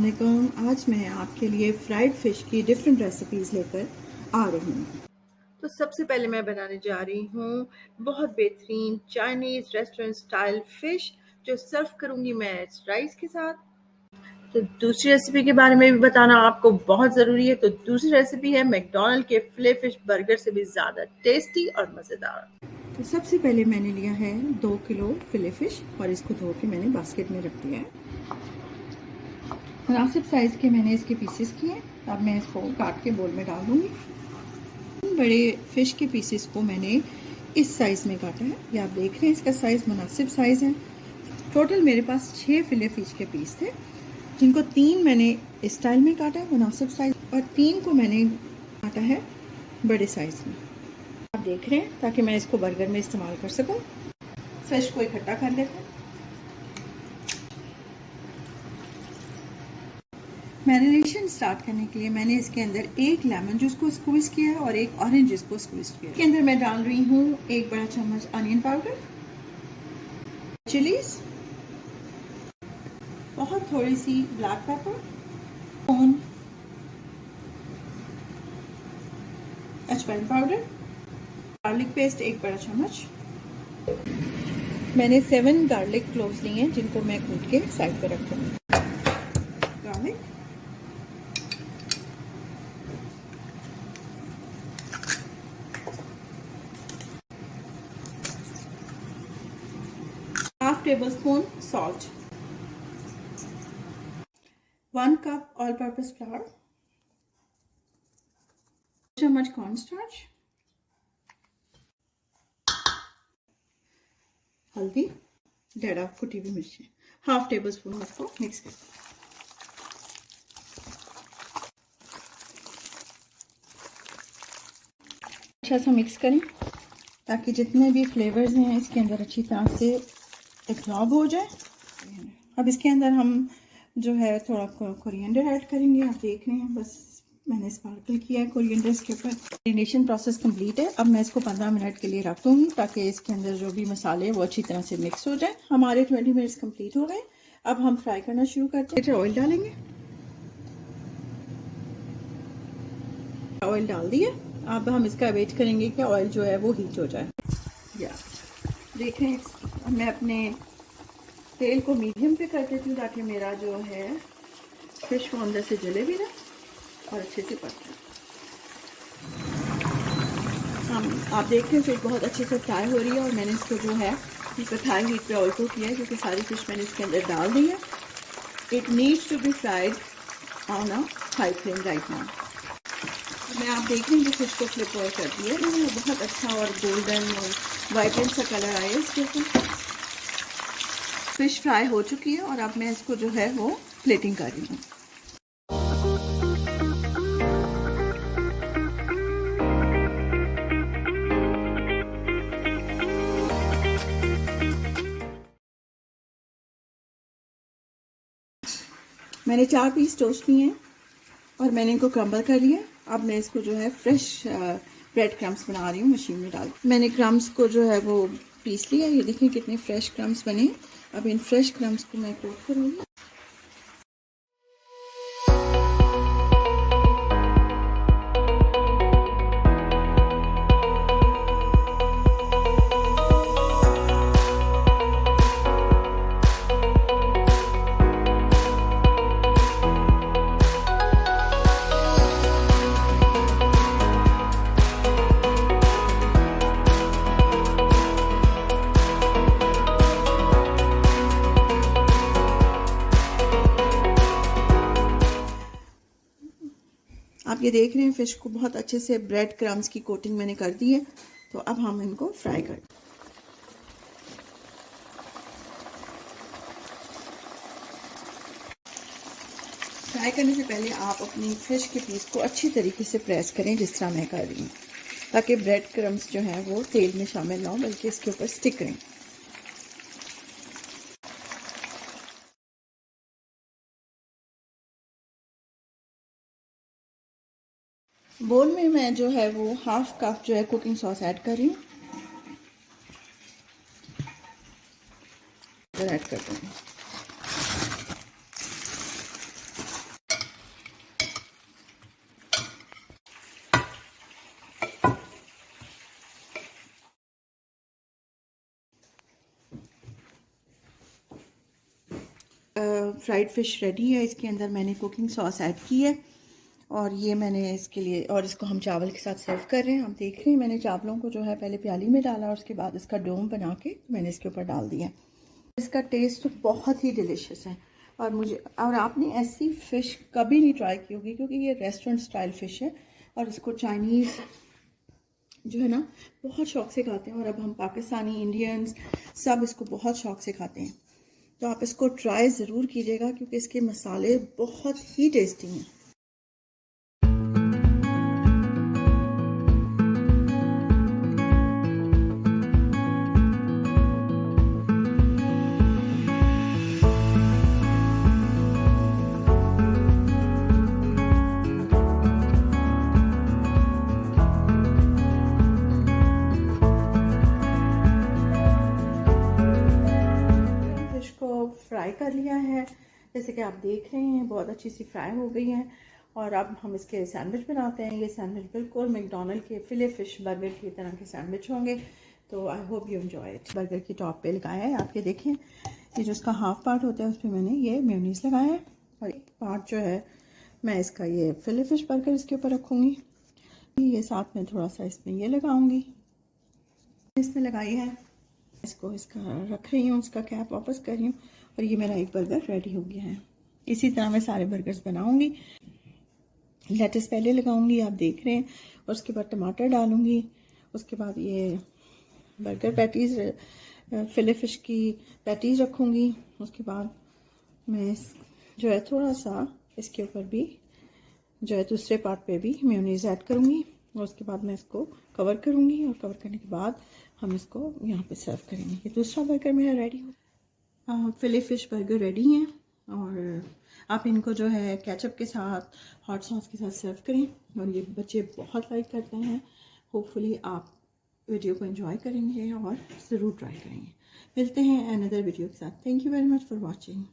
अस्सलामुअलैकुम। आज मैं आपके लिए फ्राइड फ़िश की डिफरेंट रेसिपीज़ लेकर आ रही हूँ। तो सबसे पहले मैं बनाने जा रही हूँ बहुत बेहतरीन चाइनीज़ रेस्टोरेंट स्टाइल फ़िश, जो सर्व करूँगी मैं राइस के साथ। तो दूसरी रेसिपी के बारे में भी बताना आपको बहुत ज़रूरी है। तो दूसरी रेसिपी है मैकडॉनल्ड के फिले फ़िश बर्गर से भी ज़्यादा टेस्टी और मज़ेदार। तो सबसे पहले मैंने लिया है 2 किलो फिले फ़िश और इसको धो के मैंने बास्केट में रख दिया है। मुनासिब साइज़ के मैंने इसके पीसेस किए। अब मैं इसको काट के बोल में डाल दूँगी। बड़े फ़िश के पीसेस को मैंने इस साइज़ में काटा है। ये आप देख रहे हैं, इसका साइज़ मुनासिब साइज़ है। टोटल मेरे पास 6 फिले फ़िश के पीस थे, जिनको 3 मैंने इस स्टाइल में काटा है मुनासिब साइज़, और 3 को मैंने काटा है बड़े साइज़ में। आप देख रहे हैं, ताकि मैं इसको बर्गर में इस्तेमाल कर सकूं। फिश को इकट्ठा कर लेते हैं। मैरिनेशन स्टार्ट करने के लिए मैंने इसके अंदर एक लेमन जूस को स्क्वीज़ किया है और एक ऑरेंज जूस को स्क्वीज़ किया है। इसके अंदर मैं डाल रही हूँ 1 बड़ा चम्मच अनियन पाउडर, चिलीज, बहुत थोड़ी सी ब्लैक पेपर, अजवाइन पाउडर, गार्लिक पेस्ट 1 बड़ा चम्मच। मैंने 7 गार्लिक क्लोव्स लिए हैं, जिनको मैं कूट के साइड पर रख दूँगी। Garlic, half table spoon salt, 1 cup all purpose flower, चम्मच कॉर्नस्टार्च, हल्दी, डेढ़ कुटी हुई मिर्ची, हाफ टेबल स्पून इसको मिक्स कर। अच्छा सा मिक्स करें ताकि जितने भी फ्लेवर्स हैं इसके अंदर अच्छी तरह से एब्जॉर्ब हो जाए। अब इसके अंदर हम जो है थोड़ा कोरिएंडर ऐड करेंगे। आप देख रहे हैं, बस मैंने स्पार्कल किया है कोरिएंडर इसके ऊपर। मैरिनेशन प्रोसेस कंप्लीट है। अब मैं इसको 15 मिनट के लिए रख दूँगी ताकि इसके अंदर जो भी मसाले हैं वो अच्छी तरह से मिक्स हो जाए। हमारे 20 मिनट्स कंप्लीट हो गए। अब हम फ्राई करना शुरू करते हैं। ऑयल डालेंगे, ऑयल डाल दिए। अब हम इसका वेट करेंगे कि ऑयल जो है वो हीट हो जाए। या देखें, मैं अपने तेल को मीडियम पे कर देती हूँ ताकि मेरा जो है फिश वो अंदर से जले भी ना और अच्छे से पकते हैं। आप देख रहे हैं फिश बहुत अच्छे से फ्राई हो रही है और मैंने इसको जो है इसको हाई हीट पे ऑल्सो किया है, क्योंकि सारी फिश मैंने इसके अंदर डाल दी है। It needs to be fried on a high flame right now. मैं आप देख रहे हैं कि फिश को फ्लिप ओवर कर दिया है, बहुत अच्छा और गोल्डन और वाइब्रेंट सा कलर आया इसके ऊपर। फिश फ्राई हो चुकी है और अब मैं इसको जो है वो प्लेटिंग कर रही हूँ। मैंने 4 पीस टोस्ट लिए हैं और मैंने इनको क्रम्बल कर लिया। अब मैं इसको जो है फ्रेश ब्रेड क्रम्स बना रही हूँ मशीन में डाल। मैंने क्रम्स को जो है वो पीस लिया। ये देखें कितने फ्रेश क्रम्स बने। अब इन फ्रेश क्रम्स को मैं कोट करूँगी। आप ये देख रहे हैं फिश को बहुत अच्छे से ब्रेड क्रम्स की कोटिंग मैंने कर दी है। तो अब हम इनको फ्राई कर। फ्राई करने से पहले आप अपनी फिश के पीस को अच्छी तरीके से प्रेस करें, जिस तरह मैं कर रही हूँ, ताकि ब्रेड क्रम्स जो हैं वो तेल में शामिल ना हो बल्कि इसके ऊपर स्टिक करें। बोल में मैं जो है वो हाफ कप जो है कुकिंग सॉस ऐड कर रही हूँ। ऐड कर दूँगी। फ्राइड फ़िश रेडी है। इसके अंदर मैंने कुकिंग सॉस ऐड की है और ये मैंने इसके लिए, और इसको हम चावल के साथ सर्व कर रहे हैं। आप देख रहे हैं मैंने चावलों को जो है पहले प्याली में डाला और उसके बाद इसका डोम बना के मैंने इसके ऊपर डाल दिया। इसका टेस्ट तो बहुत ही डिलीशियस है और आपने ऐसी फ़िश कभी नहीं ट्राई की होगी, क्योंकि ये रेस्टोरेंट स्टाइल फ़िश है और इसको चाइनीज़ जो है ना बहुत शौक से खाते हैं, और अब हम पाकिस्तानी इंडियंस सब इसको बहुत शौक से खाते हैं। तो आप इसको ट्राई ज़रूर कीजिएगा क्योंकि इसके मसाले बहुत ही टेस्टी हैं। फ्राई कर लिया है, जैसे कि आप देख रहे हैं बहुत अच्छी सी फ्राई हो गई है। और अब हम इसके सैंडविच बनाते हैं। ये सैंडविच बिल्कुल मैकडॉनल्ड के फिले फिश बर्गर की तरह के सैंडविच होंगे। तो I hope you enjoy it. Burger की टॉप पे लगाया है, आप ये देखें, ये जो इसका हाफ पार्ट होता है उस पर मैंने ये मेयोनीज लगाया है, और एक पार्ट जो है मैं इसका ये फिले फिश बर्गर इसके ऊपर रखूँगी। ये साथ में थोड़ा सा इसमें ये लगाऊँगी, इसमें लगाई है, इसको इसका रख रही हूँ, इसका कैप वापस कर रही हूँ, और ये मेरा एक बर्गर रेडी हो गया है। इसी तरह मैं सारे बर्गर्स बनाऊंगी। लेटस पहले लगाऊंगी, आप देख रहे हैं, और उसके बाद टमाटर डालूंगी। उसके बाद ये बर्गर पैटीज़, फिले फिश की पैटीज़ रखूंगी। उसके बाद मैं जो है थोड़ा सा इसके ऊपर भी जो है दूसरे पार्ट पे भी मेयोनीज ऐड करूँगी, और उसके बाद मैं इसको कवर करूँगी, और कवर करने के बाद हम इसको यहाँ पे सर्व करेंगे। ये दूसरा बर्गर मेरा रेडी हो, फिले फिश बर्गर रेडी हैं, और आप इनको जो है केचप के साथ, हॉट सॉस के साथ सर्व करें, और ये बच्चे बहुत लाइक करते हैं। होपफुली आप वीडियो को एंजॉय करेंगे और ज़रूर ट्राई करेंगे। मिलते हैं अनदर वीडियो के साथ। Thank you very much for watching.